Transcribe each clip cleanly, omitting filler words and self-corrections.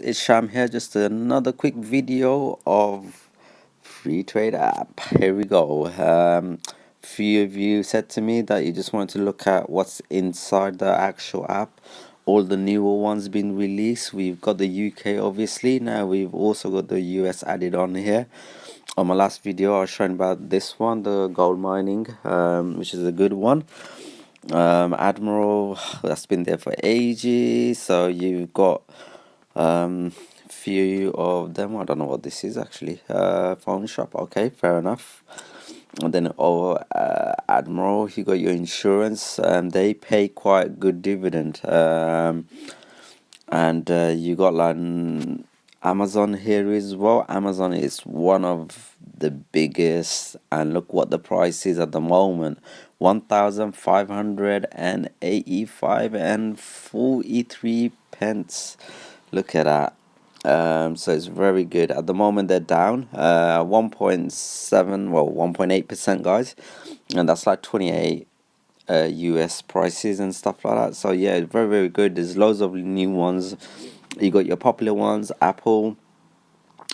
It's Sham here, just another quick video of Freetrade app. Here we go. Few of you said to me that you just wanted to look at what's inside the actual app. All the newer ones been released. We've got the UK obviously. Now we've also got the US added on here. On my last video I was showing about this one, the gold mining, which is a good one. Admiral, that's been there for ages. So you've got few of them. I don't know what this is actually. Phone shop. Okay, fair enough. And then Admiral, you got your insurance. They pay quite good dividend. And you got like Amazon here as well. Amazon is one of the biggest, and look what the price is at the moment: 1,585 and 43 pence. Look at that. So it's very good. At the moment they're down 1.7, well 1.8%, guys, and that's like 28 US prices and stuff like that. So yeah, very good. There's loads of new ones. You got your popular ones, Apple.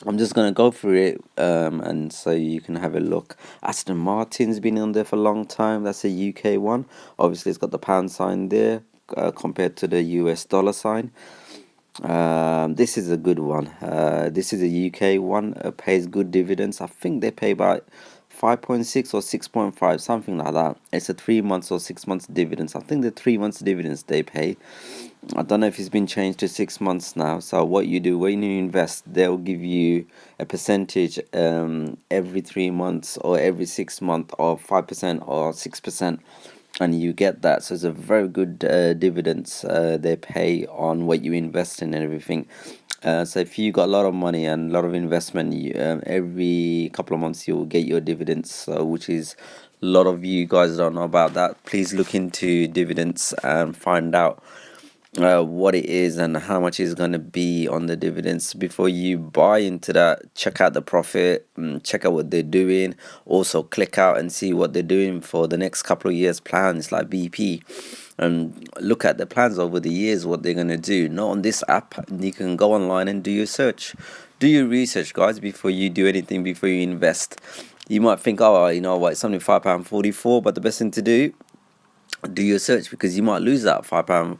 I'm just gonna go through it, and so you can have a look. Aston Martin's been on there for a long time. That's a UK one. Obviously, it's got the pound sign there compared to the US dollar sign. This is a good one. This is a UK one. Pays good dividends. I think they pay about 5.6 or 6.5, something like that. It's a 3 months or 6 months dividends. I think the 3 months dividends they pay. I don't know if it's been changed to 6 months now. So what you do when you invest, they'll give you a percentage every 3 months or every 6 months of 5% or 6%, and you get that. So it's a very good dividends they pay on what you invest in and everything. So if you got a lot of money and a lot of investment, every couple of months you'll get your dividends, which is a lot of you guys don't know about that. Please look into dividends and find out what it is and how much is going to be on the dividends before you buy into that. Check out the profit, check out what they're doing. Also click out and see what they're doing for the next couple of years plans, like BP, and look at the plans over the years, what they're going to do. Not on this app. You can go online and do your search, do your research, guys, before you do anything, before you invest. You might think, oh, you know what, it's only £5.44, but the best thing to do your search, because you might lose that £5.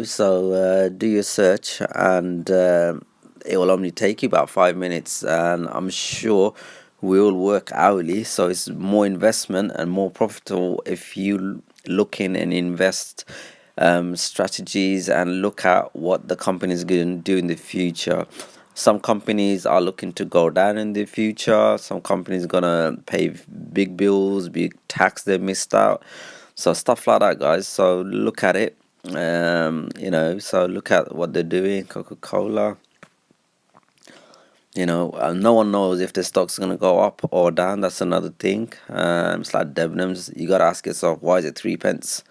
So do your search, and it will only take you about 5 minutes, and I'm sure we'll work hourly, so it's more investment and more profitable if you look in and invest strategies and look at what the company is going to do in the future. Some companies are looking to go down in the future. Some companies gonna pay big bills, big tax they missed out. So stuff like that, guys. So look at it. So look at what they're doing. Coca-Cola. No one knows if the stock's gonna go up or down. That's another thing. It's like Debenhams. You gotta ask yourself, why is it 3 pence?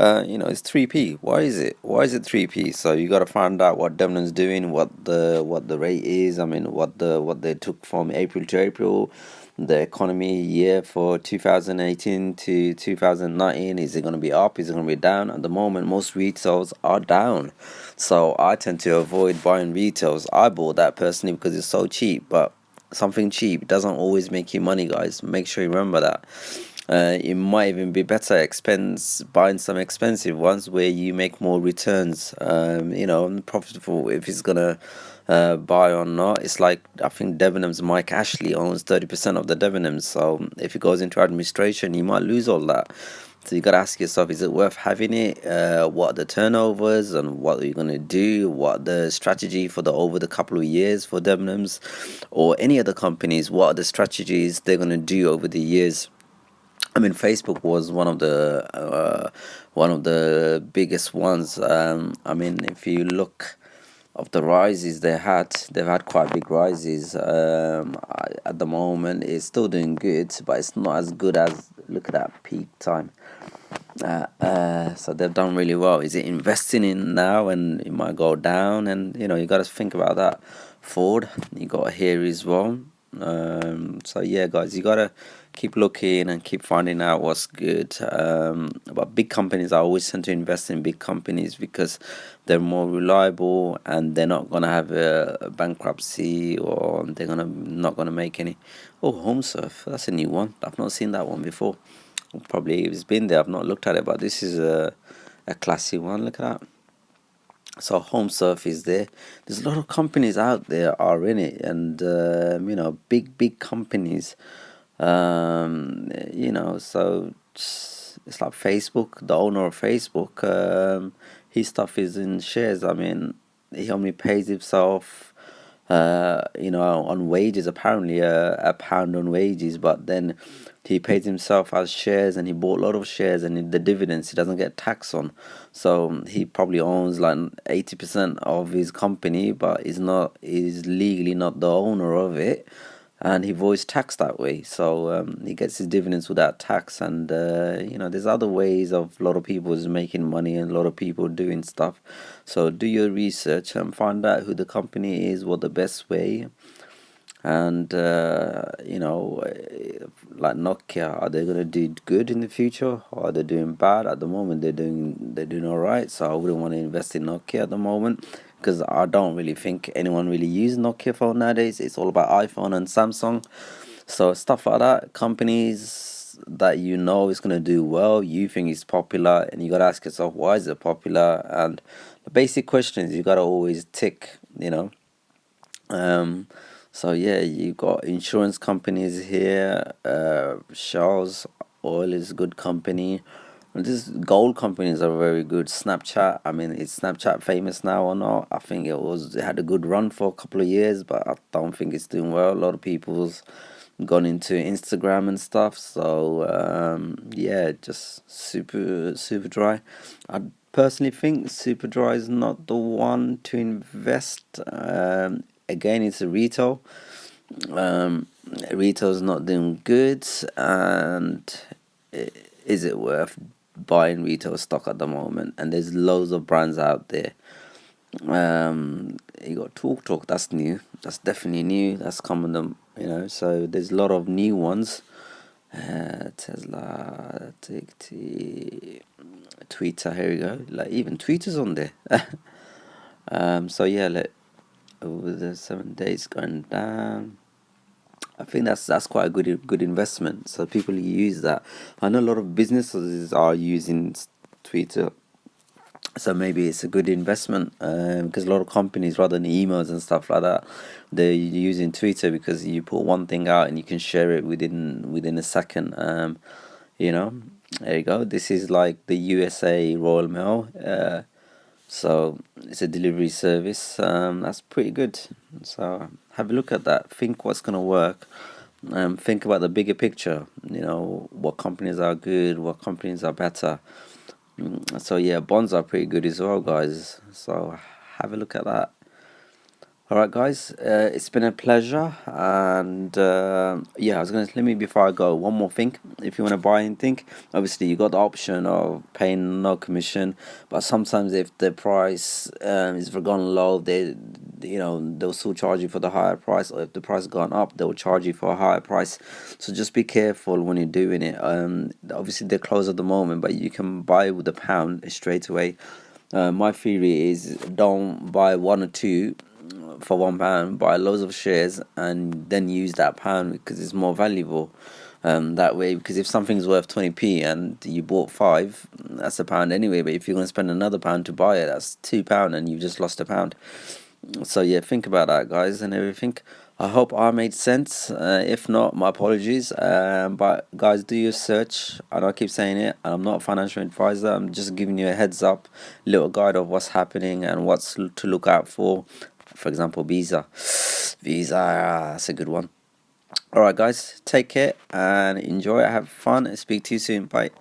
It's 3p. Why is it? Why is it 3p? So you got to find out what Devlin's doing, what the rate is. I mean, what they took from April to April, the economy year for 2018 to 2019. Is it going to be up? Is it going to be down? At the moment, most retails are down. So I tend to avoid buying retails. I bought that personally because it's so cheap, but something cheap doesn't always make you money, guys. Make sure you remember that. It might even be better buying some expensive ones where you make more returns, profitable if it's gonna buy or not. It's like, I think Debenhams, Mike Ashley owns 30% of the Debenhams, so if it goes into administration, you might lose all that. So you got to ask yourself, is it worth having it? What are the turnovers and what are you going to do? What the strategy for over the couple of years for Debenhams or any other companies? What are the strategies they're going to do over the years? I mean, Facebook was one of the biggest ones. I mean, if you look of the rises they've had quite big rises. At the moment, it's still doing good, but it's not as good as, look at that peak time. So they've done really well. Is it investing in now and it might go down? And you got to think about that. Ford, you got here as well. So yeah, guys, you gotta keep looking and keep finding out what's good. But big companies, I always tend to invest in big companies because they're more reliable and they're not gonna have a bankruptcy, or they're gonna not gonna make any. Oh, HomeSurf, that's a new one. I've not seen that one before. Probably it's been there. I've not looked at it, but this is a classy one. Look at that. So HomeSurf is there. There's a lot of companies out there are in it, and big companies. So it's like Facebook. The owner of Facebook, his stuff is in shares. I mean, he only pays himself, on wages. Apparently, a pound on wages, but then he pays himself as shares, and he bought a lot of shares, and the dividends he doesn't get tax on. So he probably owns like 80% of his company, but is legally not the owner of it, and he avoids tax that way. So he gets his dividends without tax, and there's other ways of a lot of people is making money and a lot of people doing stuff. So do your research and find out who the company is, what the best way. And like Nokia, are they gonna do good in the future, or are they doing bad? At the moment, they're doing all right. So I wouldn't want to invest in Nokia at the moment, because I don't really think anyone really uses Nokia phone nowadays. It's all about iPhone and Samsung. So stuff like that, companies that is gonna do well, you think it's popular, and you gotta ask yourself, why is it popular? And the basic questions you gotta always tick. Um, so yeah, you got insurance companies here. Shell's oil is a good company. And these gold companies are very good. Snapchat, I mean, is Snapchat famous now or not? I think it had a good run for a couple of years, but I don't think it's doing well. A lot of people's gone into Instagram and stuff. So yeah, just super dry. I personally think super dry is not the one to invest. Again, it's a retail. Um, Retail's not doing good, and is it worth buying retail stock at the moment? And there's loads of brands out there. You got Talk, that's new. That's definitely new. That's coming them, So there's a lot of new ones. Tesla, Twitter. Here we go. Like even Twitter's on there. So yeah, over the 7 days going down. I think that's quite a good investment. So people use that. I know a lot of businesses are using Twitter, so maybe it's a good investment, because a lot of companies, rather than emails and stuff like that, they're using Twitter, because you put one thing out and you can share it within a second. You know, there you go. This is like the USA Royal Mail. So it's a delivery service. That's pretty good. So have a look at that. Think what's gonna work. Think about the bigger picture. What companies are good, what companies are better. So yeah, bonds are pretty good as well, guys. So have a look at that. All right, guys. It's been a pleasure, and yeah, I was gonna let me before I go. One more thing: if you want to buy anything, obviously you got the option of paying no commission, but sometimes if the price is gone low, they'll still charge you for the higher price, or if the price gone up, they'll charge you for a higher price. So just be careful when you're doing it. Obviously they're closed at the moment, but you can buy with a pound straight away. My theory is don't buy one or two for £1, buy loads of shares, and then use that pound because it's more valuable. That way, because if something's worth 20p and you bought five, that's a pound anyway. But if you're going to spend another pound to buy it, that's £2, and you've just lost a pound. So yeah, think about that, guys, and everything. I hope I made sense. If not, my apologies. But guys, do your search. I know I keep saying it. I'm not a financial advisor. I'm just giving you a heads up, little guide of what's happening and what's to look out for. For example, Visa. Visa, that's a good one. All right, guys, take care and enjoy. Have fun, and speak to you soon. Bye.